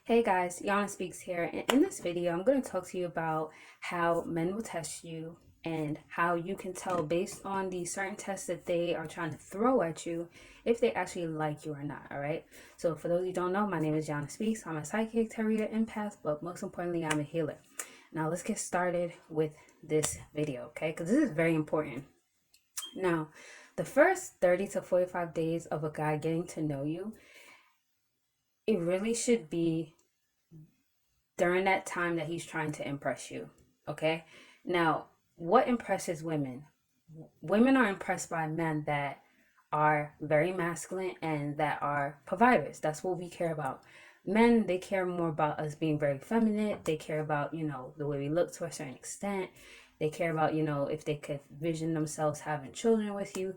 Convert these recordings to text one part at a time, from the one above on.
Hey guys, Yana Speaks here, and in this video, I'm going to talk to you about how men will test you and how you can tell based on the certain tests that they are trying to throw at you if they actually like you or not. All right. So, for those who don't know, my name is Yana Speaks. I'm a psychic, tarot reader, empath, but most importantly, I'm a healer. Now, let's get started with this video, okay? Because this is very important. Now, the first 30 to 45 days of a guy getting to know you, it really should be during that time that he's trying to impress you. Okay. Now, what impresses women? Women are impressed by men that are very masculine and that are providers. That's what we care about. Men, they care more about us being very feminine. They care about, the way we look to a certain extent. They care about, if they could vision themselves having children with you.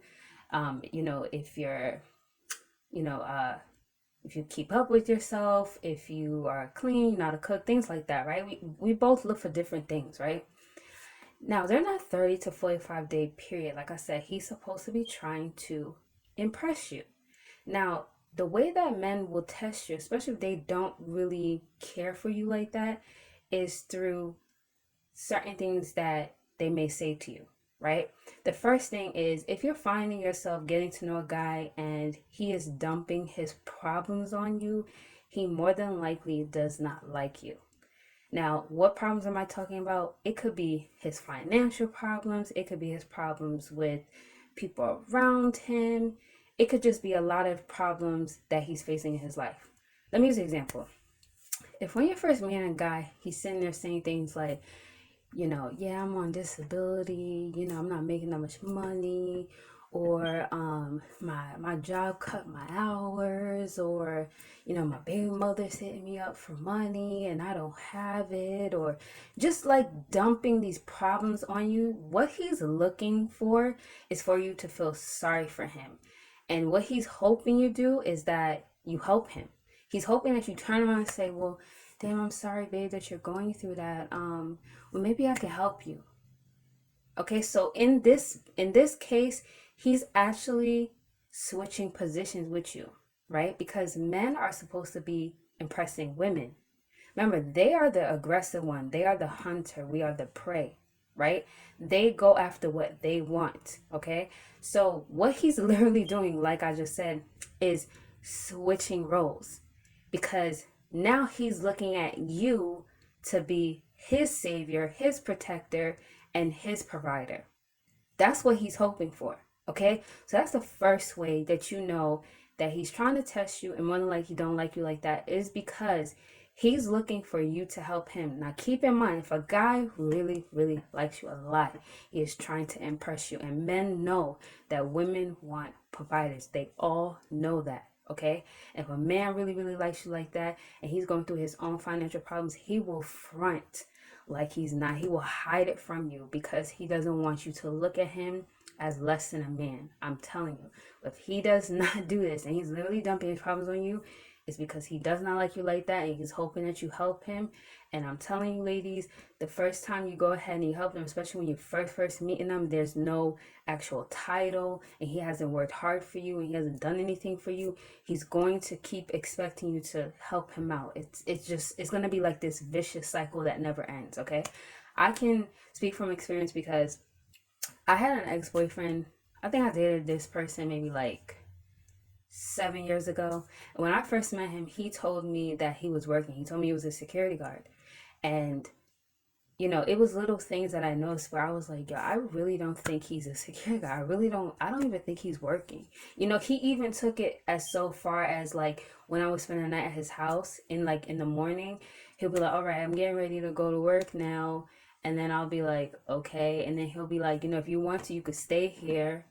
If you're, you know, uh, if you keep up with yourself, if you are clean, you know how to cook, things like that, right? We both look for different things, right? Now, they're not 30 to 45-day period. Like I said, he's supposed to be trying to impress you. Now, the way that men will test you, especially if they don't really care for you like that, is through certain things that they may say to you, right? The first thing is if you're finding yourself getting to know a guy and he is dumping his problems on you, he more than likely does not like you. Now, what problems am I talking about? It could be his financial problems, it could be his problems with people around him, it could just be a lot of problems that he's facing in his life. Let me use an example. If when you're first meeting a guy, he's sitting there saying things like, yeah, I'm on disability, I'm not making that much money, or my job cut my hours, or my baby mother's hitting me up for money and I don't have it, or just like dumping these problems on you. What he's looking for is for you to feel sorry for him. And what he's hoping you do is that you help him. He's hoping that you turn around and say, well, damn, I'm sorry, babe, that you're going through that. Well, maybe I can help you. Okay, so in this case, he's actually switching positions with you, right? Because men are supposed to be impressing women. Remember, they are the aggressive one. They are the hunter. We are the prey, right? They go after what they want, okay? So what he's literally doing, like I just said, is switching roles because now he's looking at you to be his savior, his protector, and his provider. That's what he's hoping for. Okay? So that's the first way that you know that he's trying to test you and more than like he don't like you like that is because he's looking for you to help him. Now keep in mind, if a guy really, really likes you a lot, he is trying to impress you. And men know that women want providers. They all know that. Okay, if a man really, really likes you like that and he's going through his own financial problems, he will front like he's not. He will hide it from you because he doesn't want you to look at him as less than a man. I'm telling you, if he does not do this and he's literally dumping his problems on you, it's because he does not like you like that and he's hoping that you help him. And I'm telling you, ladies, the first time you go ahead and you help them, especially when you're first meeting them, there's no actual title and he hasn't worked hard for you and he hasn't done anything for you. He's going to keep expecting you to help him out. It's going to be like this vicious cycle that never ends. Okay, I can speak from experience because I had an ex-boyfriend. I think I dated this person maybe like 7 years ago. And when I first met him, he told me that he was working. He told me he was a security guard. And it was little things that I noticed where I was like, yo, I really don't think he's a security guard. I don't even think he's working. He even took it as so far as like when I would spend the night at his house in the morning, he'll be like, all right, I'm getting ready to go to work now. And then I'll be like, okay. And then he'll be like, if you want to, you could stay here.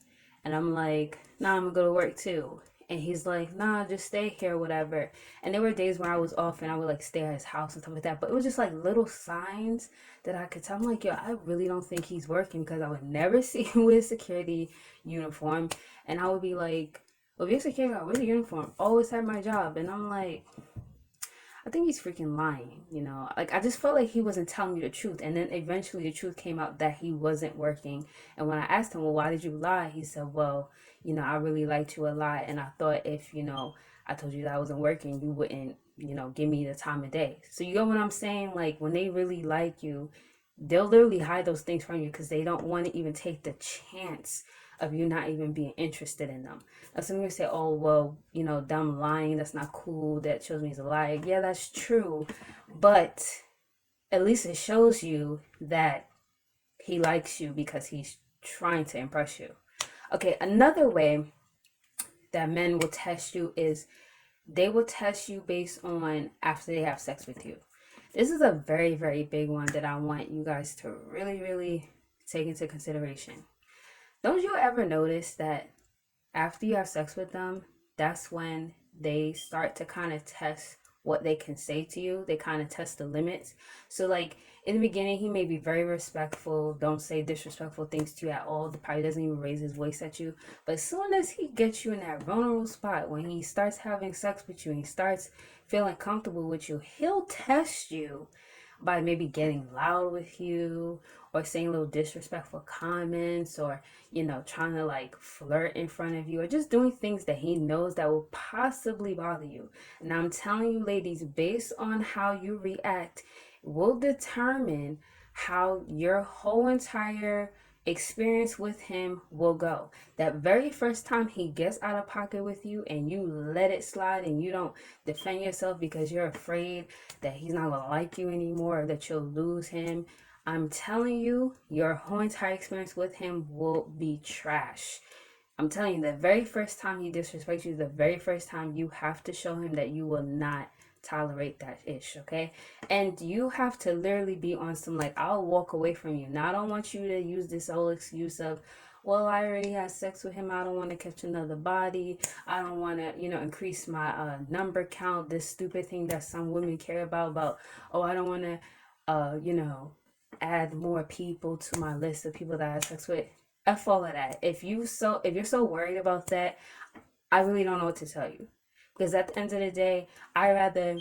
And I'm like, nah, I'm gonna go to work too. And he's like, nah, just stay here, whatever. And there were days when I was off and I would like stay at his house and stuff like that. But it was just like little signs that I could tell. I'm like, yo, I really don't think he's working because I would never see him with a security uniform. And I would be like, well, if you're a security guard, where's the uniform? Always had my job. And I'm like, I think he's freaking lying. Like I just felt like he wasn't telling me the truth. And then eventually the truth came out that he wasn't working. And when I asked him, well, why did you lie? He said, well, I really liked you a lot. And I thought if, I told you that I wasn't working, you wouldn't, give me the time of day. So you get what I'm saying? Like when they really like you, they'll literally hide those things from you because they don't want to even take the chance of you not even being interested in them. Now, some people say, oh, well, them lying, that's not cool. That shows me he's a liar. Yeah, that's true. But at least it shows you that he likes you because he's trying to impress you. Okay, another way that men will test you is they will test you based on after they have sex with you. This is a very, very big one that I want you guys to really, really take into consideration. Don't you ever notice that after you have sex with them, that's when they start to kind of test what they can say to you. They kind of test the limits. So like in the beginning, he may be very respectful, don't say disrespectful things to you at all. Probably doesn't even raise his voice at you. But as soon as he gets you in that vulnerable spot, when he starts having sex with you and he starts feeling comfortable with you, he'll test you by maybe getting loud with you or saying little disrespectful comments or trying to like flirt in front of you or just doing things that he knows that will possibly bother you. And I'm telling you, ladies, based on how you react will determine how your whole entire experience with him will go. That very first time he gets out of pocket with you and you let it slide and you don't defend yourself because you're afraid that he's not gonna like you anymore or that you'll lose him, I'm telling you, your whole entire experience with him will be trash. I'm telling you, the very first time he disrespects you, the very first time you have to show him that you will not tolerate that ish, okay? And you have to literally be on some like, I'll walk away from you. Now I don't want you to use this whole excuse of, well, I already had sex with him, I don't want to catch another body, I don't want to increase my number count, this stupid thing that some women care about, oh, I don't want to add more people to my list of people that I have sex with. F all of that. If you're so worried about that, I really don't know what to tell you. Because at the end of the day, I rather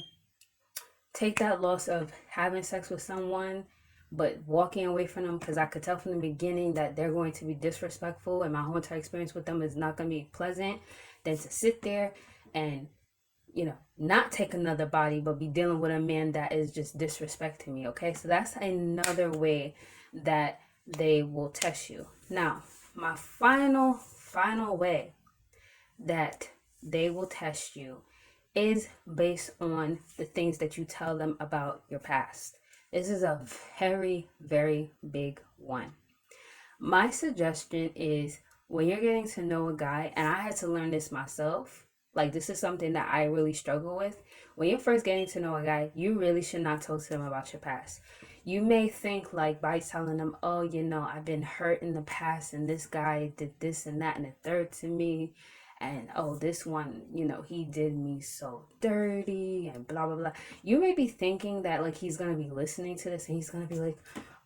take that loss of having sex with someone but walking away from them because I could tell from the beginning that they're going to be disrespectful and my whole entire experience with them is not going to be pleasant, than to sit there and not take another body but be dealing with a man that is just disrespecting me. Okay, so that's another way that they will test you. Now, my final way that they will test you is based on the things that you tell them about your past. This is a very, very big one. My suggestion is when you're getting to know a guy, and I had to learn this myself, like this is something that I really struggle with. When you're first getting to know a guy, you really should not talk to them about your past. You may think like by telling them, oh, I've been hurt in the past and this guy did this and that and the third to me. And oh, this one, he did me so dirty and blah, blah, blah. You may be thinking that like he's going to be listening to this and he's going to be like,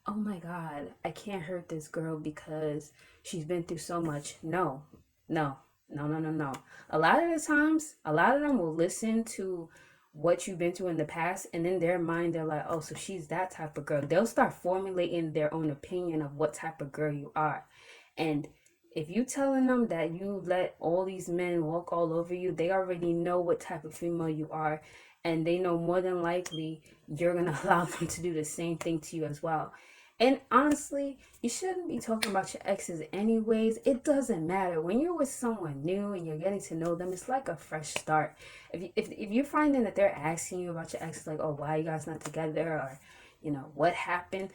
oh my God, I can't hurt this girl because she's been through so much. No, no, no, no, no, no. A lot of the times, a lot of them will listen to what you've been through in the past, and in their mind, they're like, oh, so she's that type of girl. They'll start formulating their own opinion of what type of girl you are. And if you telling them that you let all these men walk all over you, they already know what type of female you are, and they know more than likely you're going to allow them to do the same thing to you as well. And honestly, you shouldn't be talking about your exes anyways. It doesn't matter. When you're with someone new and you're getting to know them, it's like a fresh start. If you're finding that they're asking you about your exes, like, oh, why are you guys not together? Or, what happened?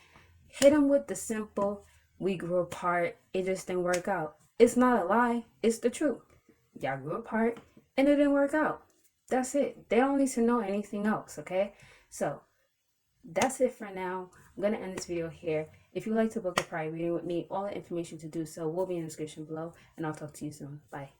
Hit them with the simple, we grew apart, it just didn't work out. It's not a lie. It's the truth. Y'all grew apart and it didn't work out. That's it. They don't need to know anything else, okay? So that's it for now. I'm going to end this video here. If you'd like to book a private reading with me, all the information to do so will be in the description below, and I'll talk to you soon. Bye.